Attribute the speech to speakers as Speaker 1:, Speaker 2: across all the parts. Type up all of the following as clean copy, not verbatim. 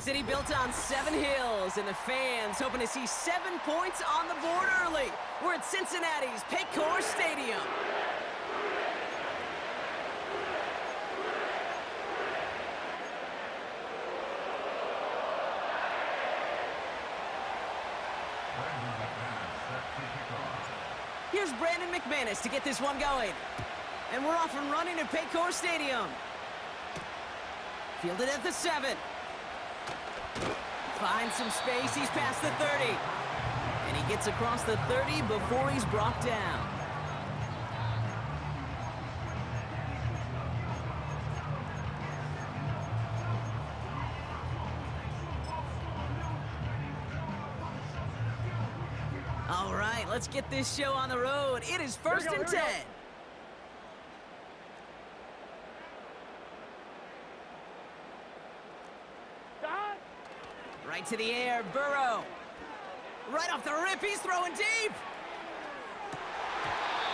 Speaker 1: City built on 7 hills, and the fans hoping to see 7 points on the board early. We're at Cincinnati's Paycor Stadium. Here's Brandon McManus to get this one going. And we're off and running at Paycor Stadium. Fielded at the 7. Finds some space, he's past the 30. And he gets across the 30 before he's brought down. All right, let's get this show on the road. It is 1st and 10. Right to the air, Burrow. Right off the rip, he's throwing deep.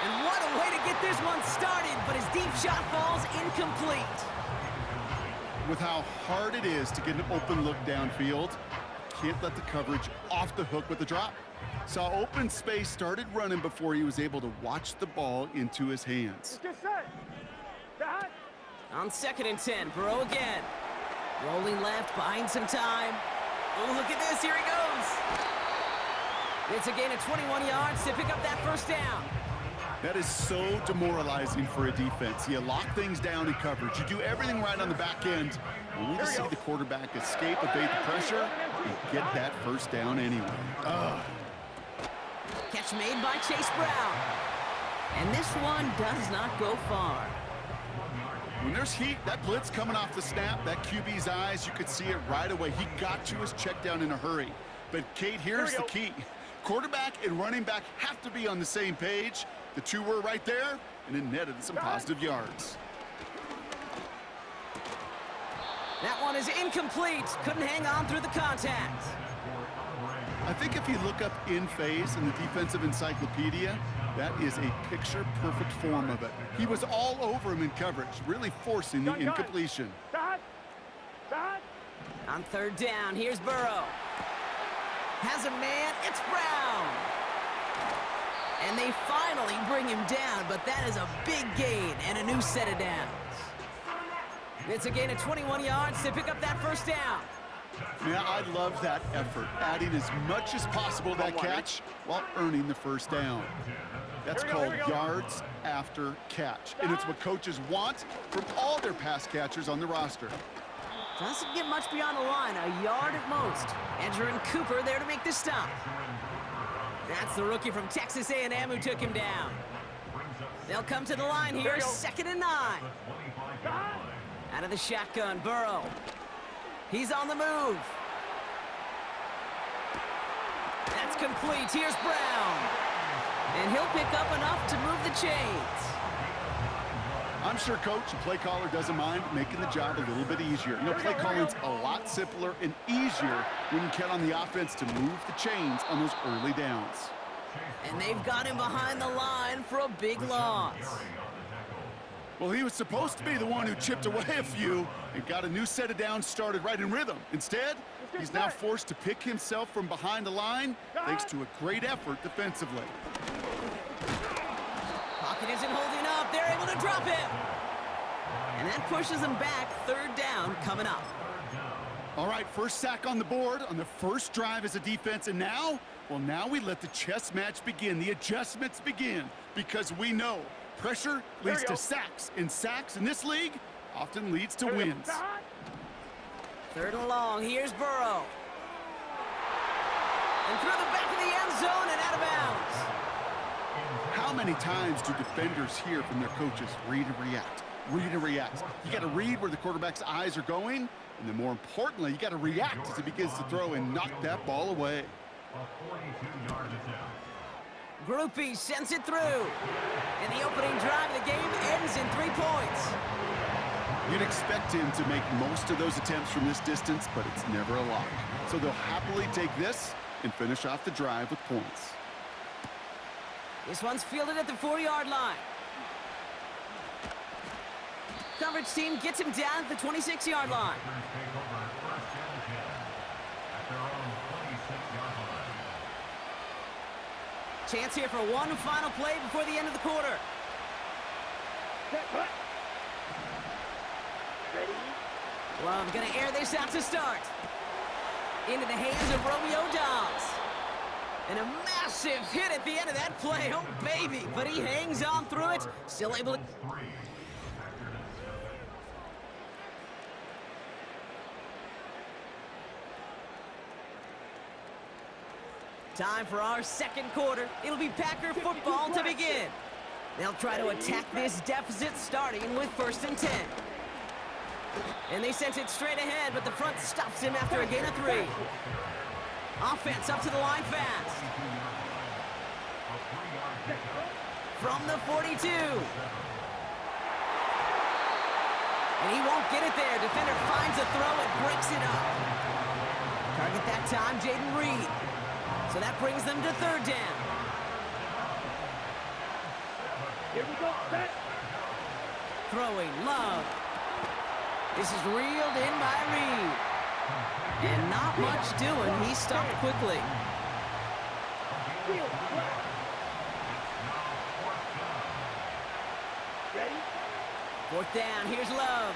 Speaker 1: And what a way to get this one started, but his deep shot falls incomplete.
Speaker 2: With how hard it is to get an open look downfield, can't let the coverage off the hook with the drop. Saw open space, started running before he was able to watch the ball into his hands.
Speaker 1: On 2nd and 10, Burrow again. Rolling left, buying some time. Oh, look at this, here he goes. It's a gain of 21 yards to pick up that first down.
Speaker 2: That is so demoralizing for a defense. You lock things down in coverage. You do everything right on the back end, only to see the quarterback escape, evade the pressure, and get that first down anyway.
Speaker 1: Catch made by Chase Brown. And this one does not go far.
Speaker 2: When there's heat, that blitz coming off the snap, that QB's eyes, you could see it right away. He got to his check down in a hurry. But, Kate, here's the key. Quarterback and running back have to be on the same page. The two were right there, and it netted some positive yards.
Speaker 1: That one is incomplete. Couldn't hang on through the contact.
Speaker 2: I think if you look up in phase in the defensive encyclopedia, that is a picture-perfect form of it. He was all over him in coverage, really forcing the incompletion.
Speaker 1: On 3rd down, here's Burrow. Has a man, it's Brown. And they finally bring him down, but that is a big gain and a new set of downs. It's a gain of 21 yards to pick up that first down.
Speaker 2: Yeah, I love that effort, adding as much as possible to that catch while earning the first down. That's called yards after catch, and it's what coaches want from all their pass catchers on the roster.
Speaker 1: Doesn't get much beyond the line, a yard at most. Edger and Cooper there to make the stop. That's the rookie from Texas A&M who took him down. They'll come to the line here, 2nd and 9. Out of the shotgun, Burrow. He's on the move. That's complete. Here's Brown. And he'll pick up enough to move the chains.
Speaker 2: I'm sure coach and play caller doesn't mind making the job a little bit easier. You know, play calling's a lot simpler and easier when you count on the offense to move the chains on those early downs.
Speaker 1: And they've got him behind the line for a big loss.
Speaker 2: Well, he was supposed to be the one who chipped away a few and got a new set of downs started right in rhythm. Instead, he's now forced to pick himself from behind the line thanks to a great effort defensively.
Speaker 1: Pocket isn't holding up. They're able to drop him. And that pushes them back. 3rd down coming up.
Speaker 2: All right, first sack on the board on the first drive as a defense. And now, well, now we let the chess match begin. The adjustments begin because we know pressure leads to sacks, and sacks in this league often leads to wins.
Speaker 1: 3rd and long. Here's Burrow. And through the back of the end zone and out of bounds.
Speaker 2: How many times do defenders hear from their coaches, read and react, read and react? You got to read where the quarterback's eyes are going, and then more importantly, you got to react as he begins to throw and knock that ball away.
Speaker 1: Groupie sends it through. And the opening drive of the game ends in 3 points.
Speaker 2: You'd expect him to make most of those attempts from this distance, but it's never a lock. So they'll happily take this and finish off the drive with points.
Speaker 1: This one's fielded at the 4-yard line. Coverage team gets him down at the 26-yard line. Chance here for one final play before the end of the quarter. Love gonna air this out to start. Into the hands of Romeo Dobbs. And a massive hit at the end of that play. Oh, baby. But he hangs on through it. Still able to... Time for our second quarter. It'll be Packer football to begin. They'll try to attack this deficit starting with 1st and 10. And they sent it straight ahead, but the front stops him after a gain of 3. Offense up to the line fast. From the 42. And he won't get it there. Defender finds a throw and breaks it up. Target that time, Jaden Reed. So that brings them to 3rd down.
Speaker 3: Here we go, set.
Speaker 1: Throwing, Love. This is reeled in by Reed. And not much doing. He stopped quickly.
Speaker 3: Ready?
Speaker 1: 4th down, here's Love.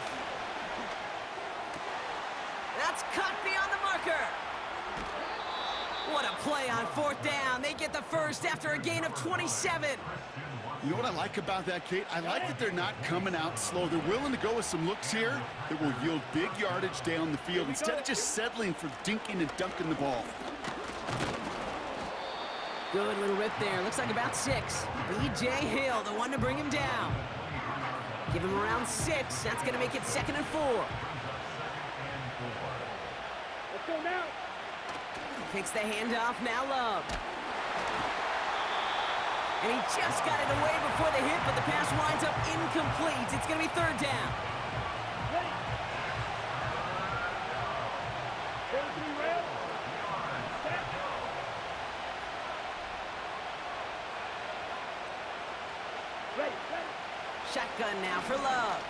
Speaker 1: That's cut beyond the marker. What a play on 4th down. They get the first after a gain of 27.
Speaker 2: You know what I like about that, Kate? I like that they're not coming out slow. They're willing to go with some looks here that will yield big yardage down the field instead of just settling for dinking and dunking the ball.
Speaker 1: Good little rip there. Looks like about 6. B.J. Hill, the one to bring him down. Give him around 6. That's going to make it 2nd and 4.
Speaker 3: Let's go now.
Speaker 1: Takes the handoff, now Love. And he just got it away before the hit, but the pass winds up incomplete. It's going to be 3rd down.
Speaker 3: Ready? Ready to be railed? Set. Ready, ready.
Speaker 1: Shotgun now for Love.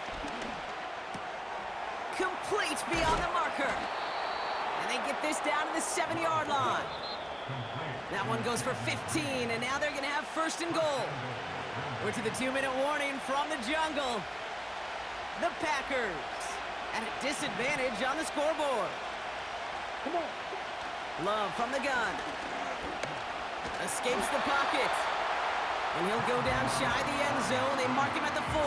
Speaker 1: Complete beyond the marker. And they get this down to the 7-yard line. That one goes for 15, and now they're going to have 1st and goal. We're to the 2-minute warning from the jungle. The Packers at a disadvantage on the scoreboard.
Speaker 3: Come on.
Speaker 1: Love from the gun. Escapes the pocket. And he'll go down shy the end zone. They mark him at the 4.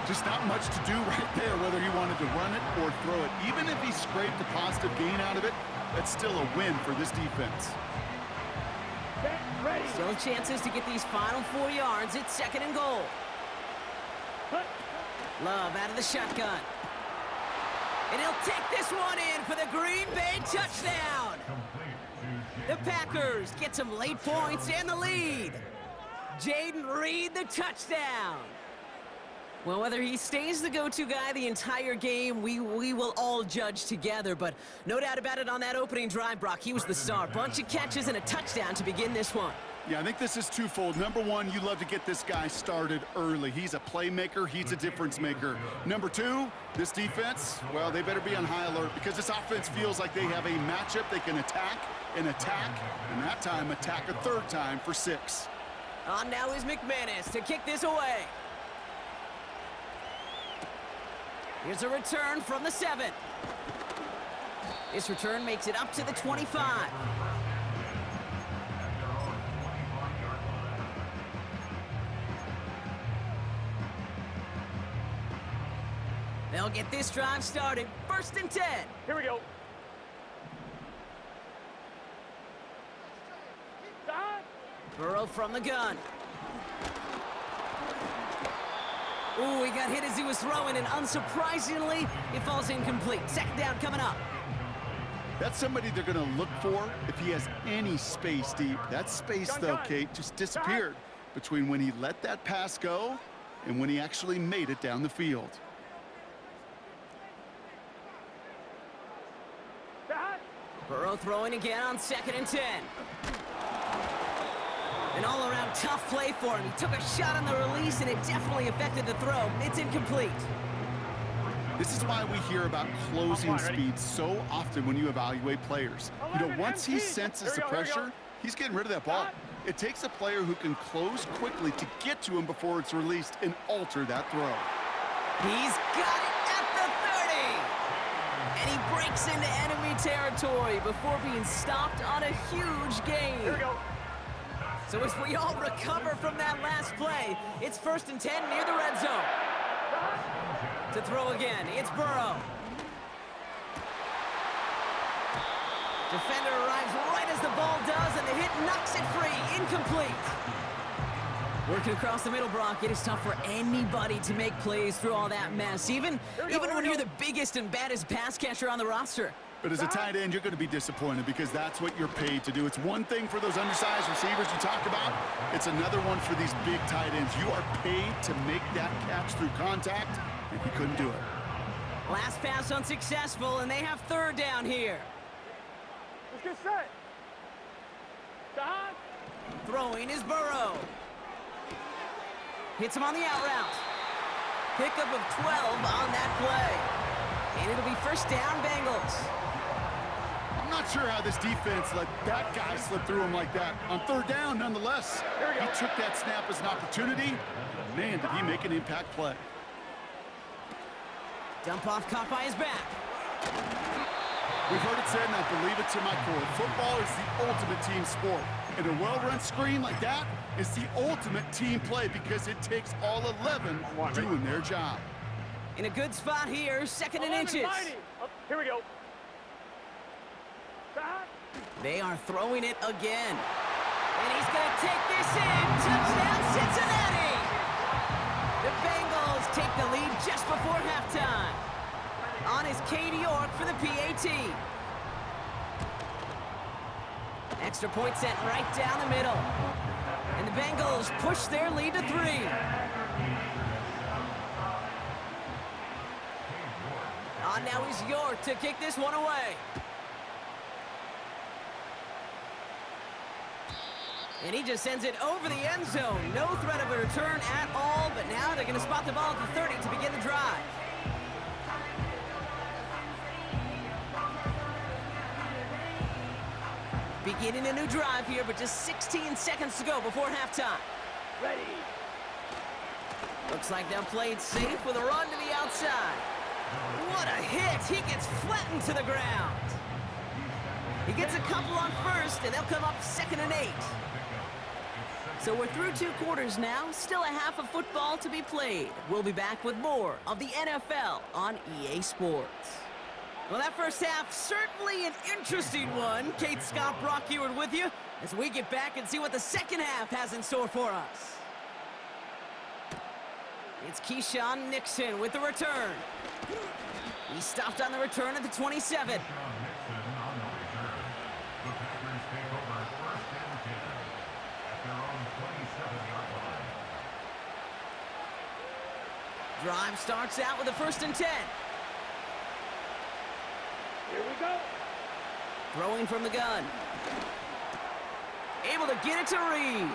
Speaker 2: Just not much to do right there, whether he wanted to run it or throw it. Even if he scraped a positive gain out of it, that's still a win for this defense.
Speaker 3: Set, ready.
Speaker 1: Still chances to get these final 4 yards. It's 2nd and goal.
Speaker 3: Cut.
Speaker 1: Love out of the shotgun. And he'll take this one in for the Green Bay touchdown. The Packers get some late points and the lead. Jaden Reed, the touchdown. Well, whether he stays the go-to guy the entire game, we will all judge together. But no doubt about it, on that opening drive, Brock, he was the star. Bunch of catches and a touchdown to begin this one.
Speaker 2: Yeah, I think this is twofold. Number one, you love to get this guy started early. He's a playmaker. He's a difference maker. Number two, this defense, well, they better be on high alert because this offense feels like they have a matchup they can attack, and that time attack a 3rd time for 6.
Speaker 1: On now is McManus to kick this away. Here's a return from the 7. This return makes it up to the 25. They'll get this drive started. 1st and 10.
Speaker 3: Here we go. Stop.
Speaker 1: Burrow from the gun. Ooh, he got hit as he was throwing, and unsurprisingly, it falls incomplete. 2nd down coming up.
Speaker 2: That's somebody they're going to look for if he has any space deep. That space, though, Kate, just disappeared between when he let that pass go and when he actually made it down the field.
Speaker 3: Stop.
Speaker 1: Burrow throwing again on 2nd and 10. An all-around tough play for him. He took a shot on the release, and it definitely affected the throw. It's incomplete.
Speaker 2: This is why we hear about closing speed so often when you evaluate players. You know, once he senses the pressure, he's getting rid of that ball. It takes a player who can close quickly to get to him before it's released and alter that throw.
Speaker 1: He's got it at the 30. And he breaks into enemy territory before being stopped on a huge gain.
Speaker 3: Here we go.
Speaker 1: So as we all recover from that last play, it's 1st and 10 near the red zone. To throw again, it's Burrow. Defender arrives right as the ball does, and the hit knocks it free. Incomplete. Working across the middle, Brock, it is tough for anybody to make plays through all that mess, even when you're the biggest and baddest pass catcher on the roster.
Speaker 2: But as a tight end, you're going to be disappointed because that's what you're paid to do. It's one thing for those undersized receivers you talk about. It's another one for these big tight ends. You are paid to make that catch through contact, and he couldn't do it.
Speaker 1: Last pass unsuccessful, and they have 3rd down here.
Speaker 3: Let's get set. Stop.
Speaker 1: Throwing is Burrow. Hits him on the out route. Pickup of 12 on that play. And it'll be 1st down, Bengals.
Speaker 2: I'm not sure how this defense let that guy slip through him like that. On 3rd down, nonetheless. He took that snap as an opportunity. Man, did he make an impact play.
Speaker 1: Dump off caught by his back.
Speaker 2: We've heard it said, and I believe it to my core. Football is the ultimate team sport. And a well-run screen like that is the ultimate team play because it takes all 11 doing their job.
Speaker 1: In a good spot here, 2nd and
Speaker 3: 11,
Speaker 1: inches.
Speaker 3: 90. Oh, here we go. Stop.
Speaker 1: They are throwing it again. And he's going to take this in. Touchdown, Cincinnati! The Bengals take the lead just before halftime. On is Katie York for the PAT. Extra point sent right down the middle. And the Bengals push their lead to 3. On now is York to kick this one away. And he just sends it over the end zone. No threat of a return at all, but now they're going to spot the ball at the 30 to begin the drive. Beginning a new drive here, but just 16 seconds to go before halftime.
Speaker 3: Ready.
Speaker 1: Looks like they'll play it safe with a run to the outside. What a hit! He gets flattened to the ground. He gets a couple on 1st, and they'll come up 2nd and 8. So we're through 2 quarters now. Still a half of football to be played. We'll be back with more of the NFL on EA Sports. Well, that first half, certainly an interesting one. Kate, Scott, Brock Eward with you as we get back and see what the second half has in store for us. It's Keyshawn Nixon with the return. He stopped on the return at the 27. Drive starts out with a 1st and 10.
Speaker 3: Here we go.
Speaker 1: Throwing from the gun. Able to get it to Reed.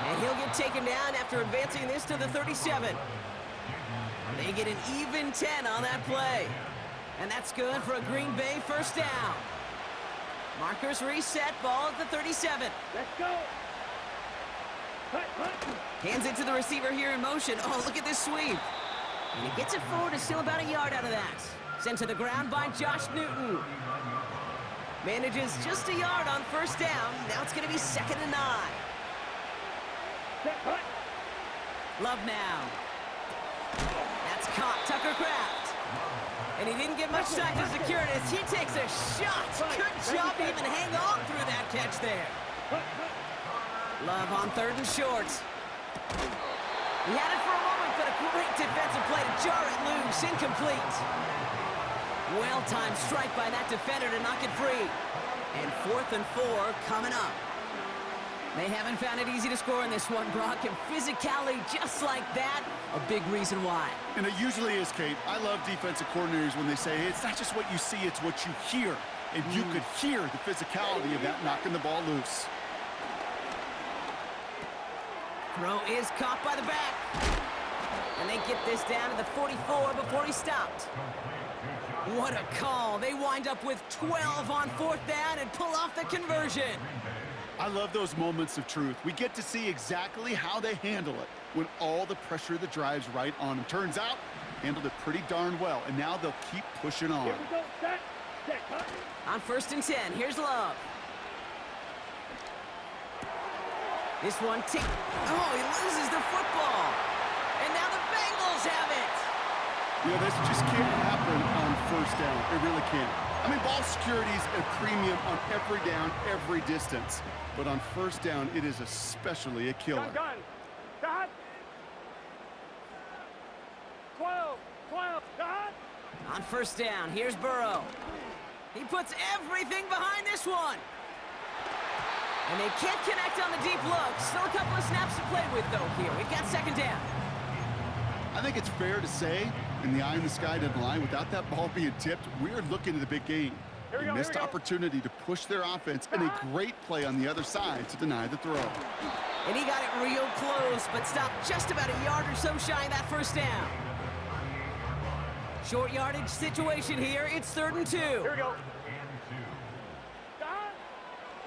Speaker 1: And he'll get taken down after advancing this to the 37. They get an even 10 on that play. And that's good for a Green Bay 1st down. Markers reset, ball at the 37.
Speaker 3: Let's go. Cut.
Speaker 1: Hands it to the receiver here in motion. Oh, look at this sweep. And he gets it forward, is still about a yard out of that. Sent to the ground by Josh Newton. Manages just a yard on 1st down. Now it's going to be 2nd and 9.
Speaker 3: Cut.
Speaker 1: Love now. That's caught, Tucker Kraft. And he didn't get much time to secure it as he takes a shot. Good job to even hang on through that catch there. Love on 3rd and short. He had it for a moment, but a great defensive play to jar it loose. Incomplete. Well-timed strike by that defender to knock it free. And 4th and 4 coming up. They haven't found it easy to score in this one, Brock, and physicality just like that, a big reason why.
Speaker 2: And it usually is, Kate. I love defensive coordinators when they say, hey, it's not just what you see, it's what you hear. And you could hear the physicality of that knocking the ball loose.
Speaker 1: Throw is caught by the back. And they get this down to the 44 before he stopped. What a call. They wind up with 12 on 4th down and pull off the conversion.
Speaker 2: I love those moments of truth. We get to see exactly how they handle it when all the pressure that drives right on them. Turns out, handled it pretty darn well, and now they'll keep pushing on.
Speaker 3: Here we go. Set, cut.
Speaker 1: On 1st and 10, here's Love. This one tick. Oh, he loses the football. And now the Bengals have it.
Speaker 2: You know, this just can't happen on 1st down. It really can't. I mean, ball security is a premium on every down, every distance. But on 1st down, it is especially a killer.
Speaker 3: Gun. Cut. 12, cut.
Speaker 1: On 1st down, here's Burrow. He puts everything behind this one. And they can't connect on the deep look. Still a couple of snaps to play with, though, here. We've got 2nd down.
Speaker 2: I think it's fair to say, in the eye in the sky deadline, without that ball being tipped, we're looking at a big game. A missed opportunity to push their offense and a great play on the other side to deny the throw.
Speaker 1: And he got it real close, but stopped just about a yard or so shy of that 1st down. Short yardage situation here. It's 3rd and 2.
Speaker 3: Here we go.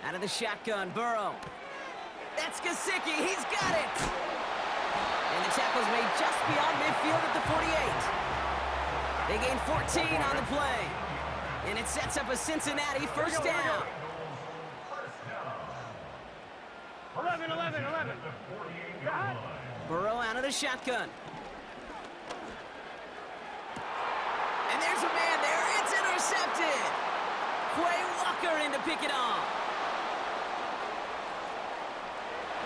Speaker 1: Out of the shotgun, Burrow. That's Gesicki. He's got it. And the tackle's made just beyond midfield at the 48. They gain 14 on the play. And it sets up a Cincinnati 1st down.
Speaker 3: 11. Cut.
Speaker 1: Burrow out of the shotgun. And there's a man there. It's intercepted. Quay Walker in to pick it off.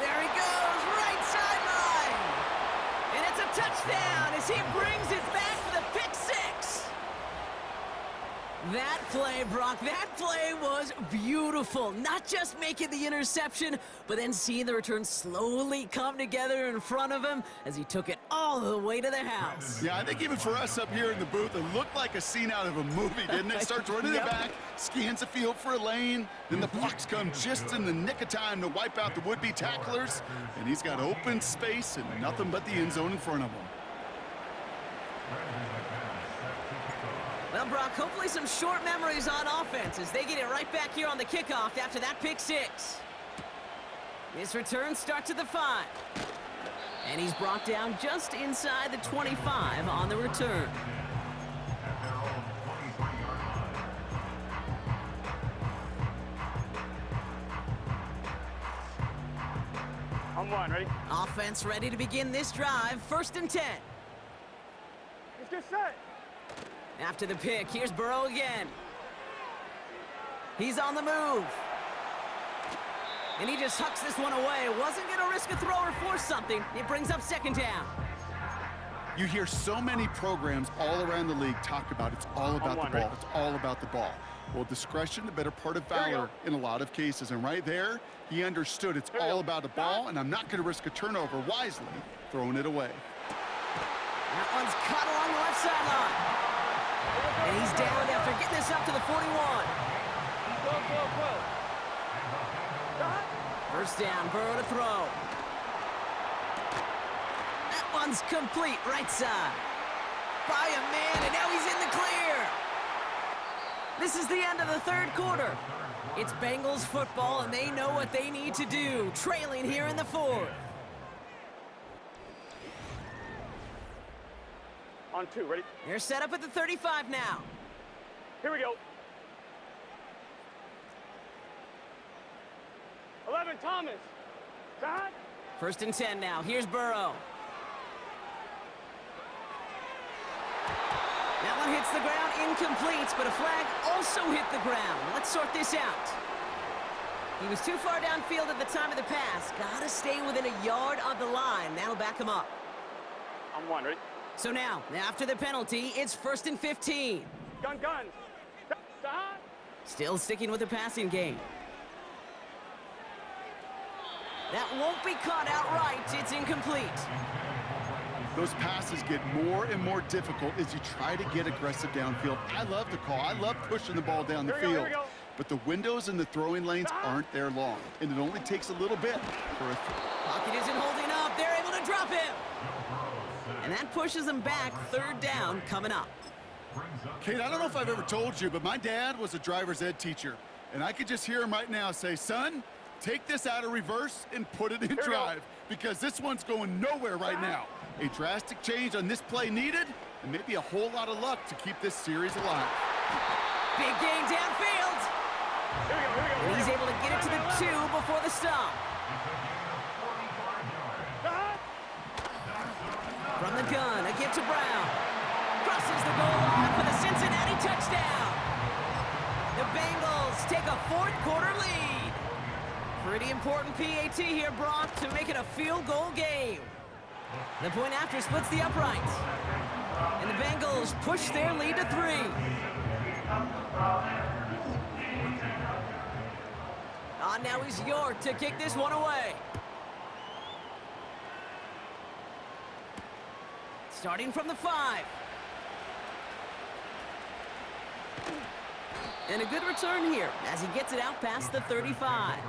Speaker 1: There he goes, right sideline. And it's a touchdown as he brings it back for the pick 6. That play, Brock, that play was beautiful. Not just making the interception, but then seeing the return slowly come together in front of him as he took it all the way to the house.
Speaker 2: Yeah, I think even for us up here in the booth, it looked like a scene out of a movie, didn't it? Starts running it back, scans the field for a lane, then the blocks come just in the nick of time to wipe out the would-be tacklers, and he's got open space and nothing but the end zone in front of him.
Speaker 1: Well, Brock, hopefully some short memories on offense as they get it right back here on the kickoff after that pick 6. This return starts at the 5. And he's brought down just inside the 25 on the return.
Speaker 3: On 1, ready?
Speaker 1: Offense ready to begin this drive. 1st and 10.
Speaker 3: Let's get set.
Speaker 1: After the pick, here's Burrow again. He's on the move. And he just hucks this one away. Wasn't going to risk a throw or force something. It brings up 2nd down.
Speaker 2: You hear so many programs all around the league talk about it's all about the ball. It's all about the ball. Well, discretion, the better part of valor in a lot of cases. And right there, he understood it's all about the ball, and I'm not going to risk a turnover wisely, throwing it away.
Speaker 1: That one's caught along the left sideline. And he's down after getting this up to the 41.
Speaker 3: Go.
Speaker 1: 1st down, Burrow to throw. That one's complete, right side. By a man, and now he's in the clear. This is the end of the 3rd quarter. It's Bengals football, and they know what they need to do, trailing here in the 4th.
Speaker 3: On 2, ready?
Speaker 1: They're set up at the 35 now.
Speaker 3: Here we go. 11, Thomas. Cut.
Speaker 1: 1st and 10 now. Here's Burrow. That one hits the ground, incomplete, but a flag also hit the ground. Let's sort this out. He was too far downfield at the time of the pass. Gotta stay within a yard of the line. That'll back him up.
Speaker 3: On 1, ready?
Speaker 1: So now, after the penalty, it's 1st and 15.
Speaker 3: Gun. Cut.
Speaker 1: Still sticking with the passing game. That won't be caught outright. It's incomplete.
Speaker 2: Those passes get more and more difficult as you try to get aggressive downfield. I love the call. I love pushing the ball down the field. But the windows in the throwing lanes aren't there long, and it only takes a little bit for a
Speaker 1: Pocket isn't holding up. They're able to drop him. And that pushes them back. 3rd down coming up.
Speaker 2: Kate, I don't know if I've ever told you, but my dad was a driver's ed teacher. And I could just hear him right now say, son, Take this out of reverse and put it in drive because this one's going nowhere right now. A drastic change on this play needed, and maybe a whole lot of luck to keep this series alive.
Speaker 1: Big gain downfield. And he's able to get it to the 2 before the stop. From the gun, a give to Brown. Crosses the goal line for the Cincinnati touchdown. The Bengals take a fourth-quarter lead. Pretty important PAT here, Brock, to make it a field goal game. The point after splits the uprights. And the Bengals push their lead to 3. Now he's York to kick this one away. Starting from the 5. And a good return here as he gets it out past the 35.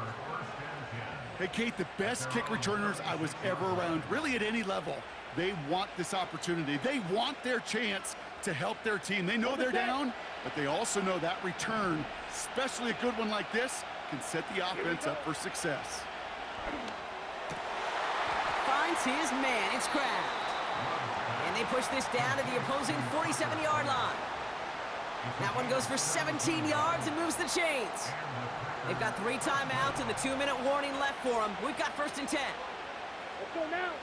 Speaker 2: Hey, Kate, the best kick returners I was ever around, really at any level, they want this opportunity. They want their chance to help their team. They know they're down, but they also know that return, especially a good one like this, can set the offense up for success.
Speaker 1: Finds his man. It's Kraft. And they push this down to the opposing 47-yard line. That one goes for 17 yards and moves the chains. They've got 3 timeouts and the 2-minute warning left for them. We've got 1st and 10.
Speaker 3: Let's go now.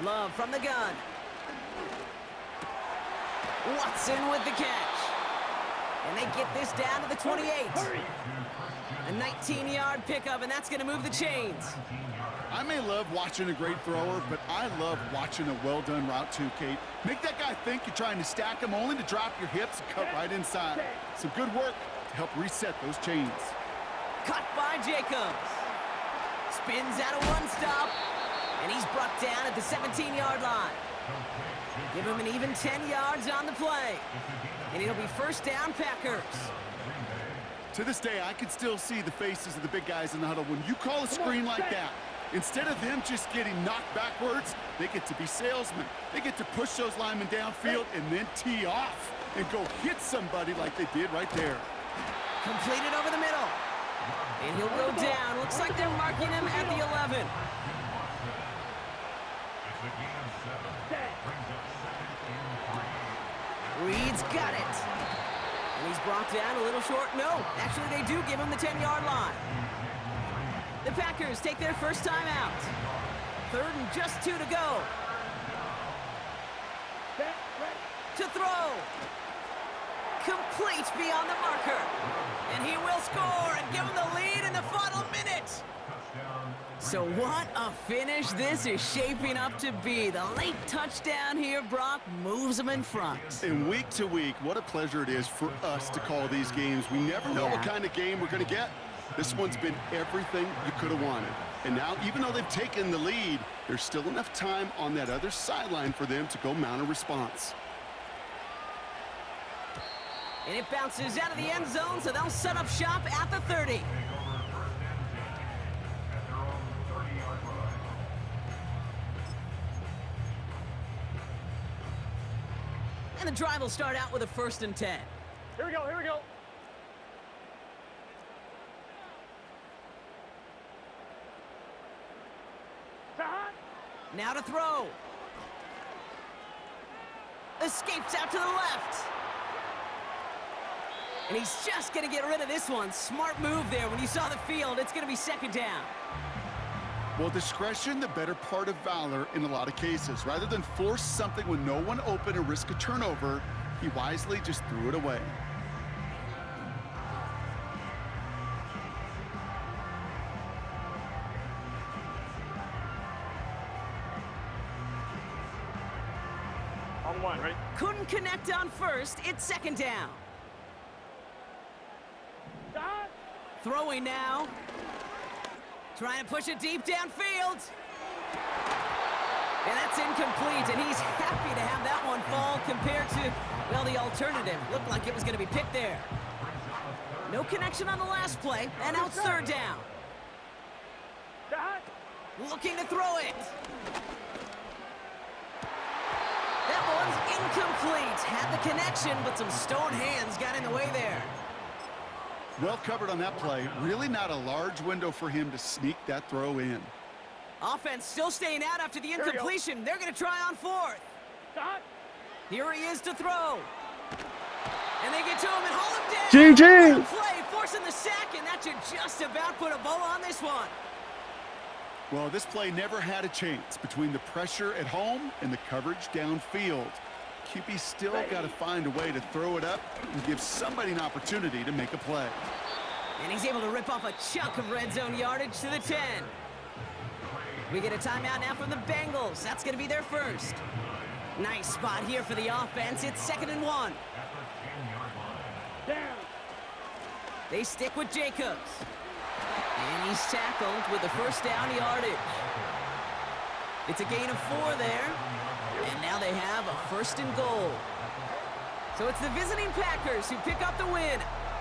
Speaker 1: Love from the gun. Watson with the catch. And they get this down to the 28. A 19-yard pickup, and that's going to move the chains.
Speaker 2: I may love watching a great thrower, but I love watching a well-done route too, Kate. Make that guy think you're trying to stack him, only to drop your hips and cut right inside. Some good work to help reset those chains.
Speaker 1: Cut by Jacobs. Spins out of one stop, and he's brought down at the 17-yard line. Give him an even 10 yards on the play. And it'll be 1st down, Packers.
Speaker 2: To this day, I can still see the faces of the big guys in the huddle. When you call a screen like that, instead of them just getting knocked backwards, they get to be salesmen. They get to push those linemen downfield and then tee off and go hit somebody like they did right there.
Speaker 1: Completed over the middle. And he'll go down. Looks like they're marking him at the 11. Reed's got it. And he's brought down a little short. No, actually they do give him the 10-yard line. The Packers take their first time out. 3rd and just 2 to go. To throw. Complete beyond the marker. And he will score and give him the lead in the final minute. So what a finish this is shaping up to be. The late touchdown here, Brock, moves them in front.
Speaker 2: And week to week, what a pleasure it is for us to call these games. We never know what kind of game we're going to get. This one's been everything you could have wanted. And now, even though they've taken the lead, there's still enough time on that other sideline for them to go mount a response.
Speaker 1: And it bounces out of the end zone, so they'll set up shop at the 30. And the drive will start out with a 1st and 10.
Speaker 3: Here we go, here we go.
Speaker 1: Now to throw. Escapes out to the left. And he's just going to get rid of this one. Smart move there. When you saw the field, it's going to be 2nd down.
Speaker 2: Well, discretion, the better part of valor in a lot of cases. Rather than force something with no one open and risk a turnover, he wisely just threw it away.
Speaker 3: On 1, right?
Speaker 1: Couldn't connect on 1st. It's 2nd down. Throwing now. Trying to push it deep downfield. And that's incomplete, and he's happy to have that one fall compared to, well, the alternative. Looked like it was going to be picked there. No connection on the last play, and now it's 3rd down. Looking to throw it. That one's incomplete. Had the connection, but some stone hands got in the way there.
Speaker 2: Well covered on that play. Really not a large window for him to sneak that throw in.
Speaker 1: Offense still staying out after the incompletion. They're going to try on fourth.
Speaker 3: Stop.
Speaker 1: Here he is to throw. And they get to him and haul him down.
Speaker 4: GG.
Speaker 1: What a play, forcing the sack, and that should just about put a bow on this one.
Speaker 2: Well, this play never had a chance between the pressure at home and the coverage downfield. QB still got to find a way to throw it up and give somebody an opportunity to make a play.
Speaker 1: And he's able to rip off a chunk of red zone yardage to the 10. We get a timeout now from the Bengals. That's going to be their first. Nice spot here for the offense. It's 2nd and 1.
Speaker 3: Down.
Speaker 1: They stick with Jacobs. And he's tackled with the first down yardage. It's a gain of 4 there. And now they have a 1st and goal. So it's the visiting Packers who pick up the win.